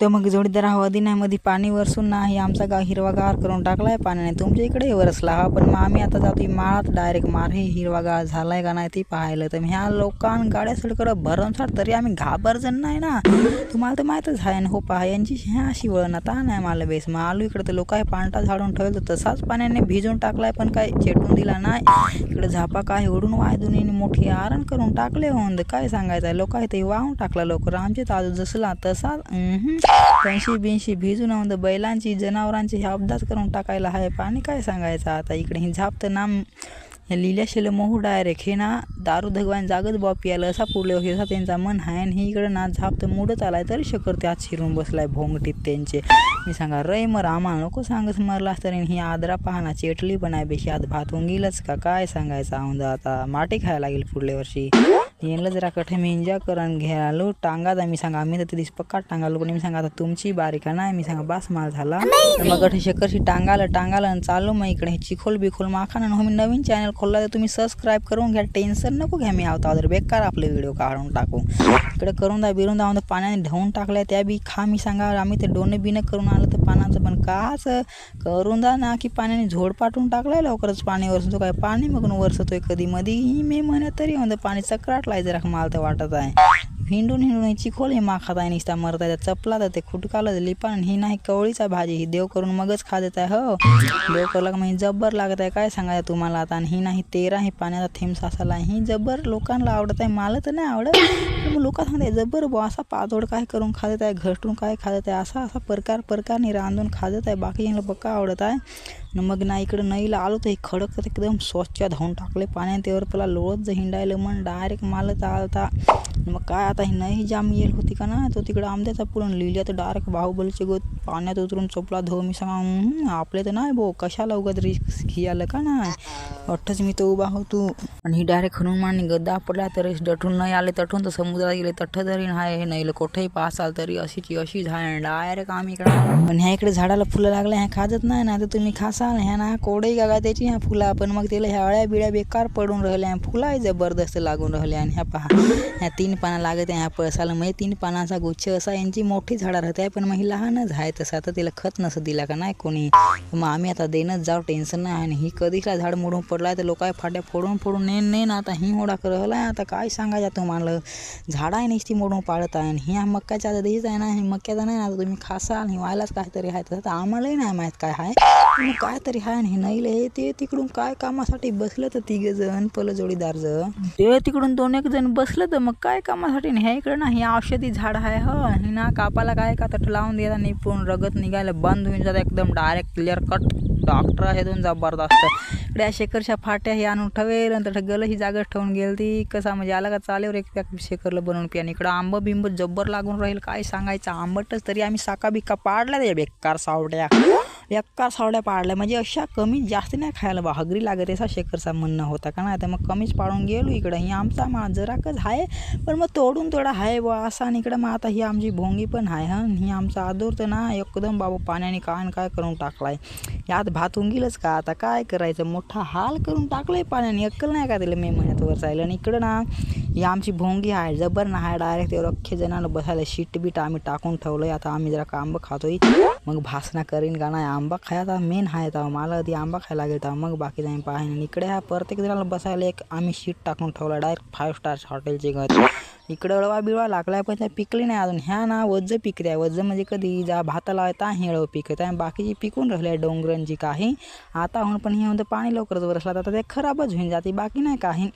तर मग जोडीदार हवा दिनामध्ये पाणी वरसून नाही आमचा गाव हिरवागार करून टाकलाय पाण्याने. तुमच्या इकडे वरसला हा, पण मग आम्ही आता जातो माळात डायरेक्ट मारे हिरवागार झालाय का नाही ते पाहायला. तर ह्या लोकांना गाड्या सडकडं भरमसाठ तरी आम्ही घाबरजण नाही ना. तुम्हाला तर माहीतच आहे ना. हो पहा यांची ह्या अशी वळण आता नाही मला बेस. मग आलो इकडे तर लोक पांटा झाडून ठेवलं तर तसाच पाण्याने भिजून टाकलाय, पण काय चेटून दिला नाही. इकडे झापा काय ओढून वायदून मोठी आरण करून टाकले होऊन. काय सांगायचं लोक आहे ते वाहून टाकला लवकर. आमचे ताजू जसला तसा पंशी बिंशी भिजून होऊन बैलांची जनावरांची हे अपघात करून टाकायला आहे पाणी. काय सांगायचं आता इकडे ही झापतं नाम लिहिल्या शेल मोहू डायरेक्ट हे ना दारू धगवान जागत बापी आलं असा पुढले हे असा त्यांचा मन आहे. आणि ही इकडं ना झापतं मुडत आलाय तरी शकर त्यात शिरून बसलाय भोंगटीत त्यांचे. मी सांगा रै मर आम्हाला नको सांगत मरलास तरी ही आदरा पाहना चेटली पण आहे बेशी आता भात होंगीलच का. काय सांगायचं औंदा आता माटी खायला लागेल पुढल्या वर्षी. येणलं जरा कठे मी एन्जॉय करून घ्यालो टांगा. मी सांगा आम्ही तर तिथे पक्का टांगालो, पण मी सांगा आता तुमची बारीक नाही. मी सांगा बास माल झाला मग गठे शकरशी टांगाला आणि चालू. मग इकडे चिखोल बिखोल माखाना हो. मी नवीन चॅनल खोलला तर तुम्ही सबस्क्राईब करून घ्या. टेन्शन नको घ्या. मी आवता अदर बेकार आपले व्हिडिओ काढून टाकू. इकडे करून बिरून पाण्याने धुवून टाकल्या त्या बी खा. मी सांगा आम्ही ते डोणे बिणं करून आलं तर पाण्याचं, पण काच करून ना की पाण्याने झोड पाठवून टाकलाय लवकरच. पाणी वरसतो काय पाणी मग वरसतोय कधी मध्ये मे महिन्यात तरी पाणी चक्राटलाय जरा मला तर वाटत आहे. हिंडून चिखोल हे माखात आहे निसता मरता आहे. चपला तर ते खुटकालं लिपान ही नाही कवळीचा भाजी ही देव करून मगच खा देत आहे. हो देव करला म्हणजे जब्बर लागत आहे. काय सांगायचं तुम्हाला आता. आणि ही नाही तेरा ही पाण्याचा थेंब सासाला ही जब्बर लोकांना आवडत आहे. मला तर नाही आवडत, मग लोक सांगते जब्बर बो असा पातोड काय करून खा देत आहे, घरटून काय खा देत आहे, असा प्रकारने रांधून खा देत आहे. बाकी यांना पक्का आवडत आहे. मग ना इकडं नईला आलो तर हे खडक तर एकदम स्वच्छ धावून टाकले पाण्याने. त्यावर पहिला लोळत हिंडायला मन डायरेक्ट मालत आलता. मग काय आता ही नई जाम येल होती का ना, तो तिकडं आमद्याचा पुरण लिहिल्या तर डायरेक्ट बाहुबलीचे गोत पाण्यात उतरून चोपला धो. मी सांगा आपले तर नाही भो कशाला उगत रिस्क घ्यायला का नाही. अठ्ठच मी तो उभा होतो आणि ही डायरेक्ट हनुमानने गद्दा पडला तर डठून नाही आले तठून तर समुद्रात गेले तठ्ठ धरीन हाय. हे नाही कोठेही पासाल तरी अशीच आहे डायरेक्ट आम्ही इकडे. पण ह्या इकडे झाडाला फुलं लागले ह्या खाजत नाही ना तर तुम्ही खासाल ह्या ना कोडही गागा त्याची ह्या फुला. पण मग त्याला ह्या अळ्या बिळ्या बेकार पडून राहिल्या. फुलाही जबरदस्त लागून राहिले. आणि ह्या पहा ह्या 3 पानं लागत आहे ह्या पळसाला. म्हणजे 3 पानाचा गुच्छ असा यांची मोठी झाडं राहत आहे. पण मग ही लहानच आहे तसं. आता तिला खत नसं दिला का नाही कोणी. मग आम्ही आता देणंच जाऊ टेन्शन नाही. आणि ही कधीला झाड मोडून पडलाय तर लोक फाट्या फोडून नेन आता ही मोडा करलाय. आता काय सांगायचं तुम्हाला झाडं आहे नुसती मोडून पाडत आहे. आणि ह्या मक्काच्या आता देहीच आहे ना, हे मक्याचा नाही ना तुम्ही खासाल ही व्हायलाच काहीतरी आहे तसं. आम्हालाही नाही माहीत काय आहे काय तरी आहे. आणि हे नाही ते तिकडून काय कामासाठी बसलं तर 3 जण पलं जोडीदारचं ते तिकडून 2-1 जण बसलं तर मग काय कामासाठी नाही. ह्या इकडं ना ही औषधी झाड आहे. हो ही ना कापाला काय का तट लावून द्यायला निपून रगत निघायला बंद होऊन जातं एकदम डायरेक्ट क्लिअर कट. डॉक्टर हे दोन जबरदस्त. इकडे शेखरच्या फाट्या हे आणून ठेवेल नंतर गलं ही जागा ठेवून गेल ती कसा म्हणजे आला का चालेवर एक पॅक शेखरला बनवून पिया. इकडं आंब बिंब जब्बर लागून राहील. काय सांगायचं आंबटच तरी आम्ही साका बिक्का पाडल्या त्या बेकार सावड्या पाडल्या. म्हणजे अशा कमी जास्त नाही खायला बा हगरी लागत असा शेखरचा म्हणणं होता का नाही. तर मग कमीच पाडून गेलो. इकडं ही आमचा मा जराकच आहे पण मग तोडून थोडा आहे बा असा. आणि इकडं मग आता ही आमची भोंगी पण आहे. ही आमचा आदूर तर ना एकदम बाबा पाण्याने काय करून टाकलाय. यात भात उंगीलच का आता काय करायचं. मोठा हाल करून टाकलंय पाण्याने. अक्कल नाही का तिला मे महिन्यात वर जायला. आणि इकडं ना ही आमची भोंगी आहे जबर ना आहे डायरेक्ट त्यावर अख्खे जणांना बसायला शीट बीट आम्ही टाकून ठेवलंय. आता आम्ही जरा का आंबा खातोय मग भासना करीन का नाही. आंबा खायचा मेन आहे तर मला ती आंबा खायला लागेल तर मग बाकी जाईन पाहिजे. आणि इकडे हा प्रत्येक जणाला बसायला एक आम्ही शीट टाकून ठेवला डायरेक्ट 5 स्टार हॉटेलचे घर. इकडं अळवा बिळवा लागलाय पण त्या पिकली नाही अजून. ह्या ना वज्ज पिकते आहे. वज्ज म्हणजे कधी जा भाताला येता हेळव पिकत आहे. बाकीची पिकून राहिली डोंगरांची काही आता होऊन. पण हे म्हणतं पाणी लवकरच वरसला तर ते खराबच होऊन जाते बाकी नाही काही.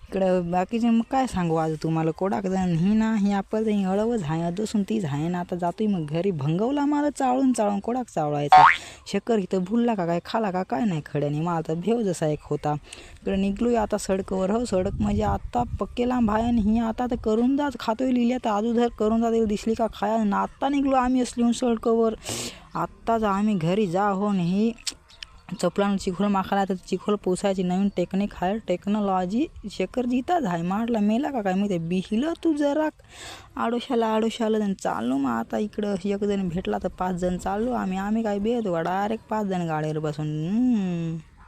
इकडं बाकीचे मग काय सांगू आज तुम्हाला कोडाक जण ही ना ही आपण अळवच आहे अजून तीच आहे ना. आता जातोय मग घरी भंगवला मला चाळून कोडाक चावळायचा. शक्कर इथं भुलला का काय खाला का काय नाही खड्याने. मला आता भेव जसा एक होता. इकडे निघलोय आता सडकवर. हो सडक म्हणजे आता पक्के लांब आहे. आणि ही आता तर करून जात खातोय लिहिल्या तर अजून करून जात दिसली का खाया. आत्ता निघलो आम्ही असली सडकवर. आत्ताच आम्ही घरी जा हो. ही चपलानं चिखोल माखाला तर चिखोल पोसायची नवीन टेक्निक आहे. टेक्नॉलॉजी शेखर जिताच आहे. मारला मेला का काय मी ते बिहिलं तू जरा आडोशाला चाललो. मग आता इकडं 1 जण भेटला तर 5 जण चाललो आम्ही काय बेहतो डायरेक्ट 5 जण गाडीवर बसून.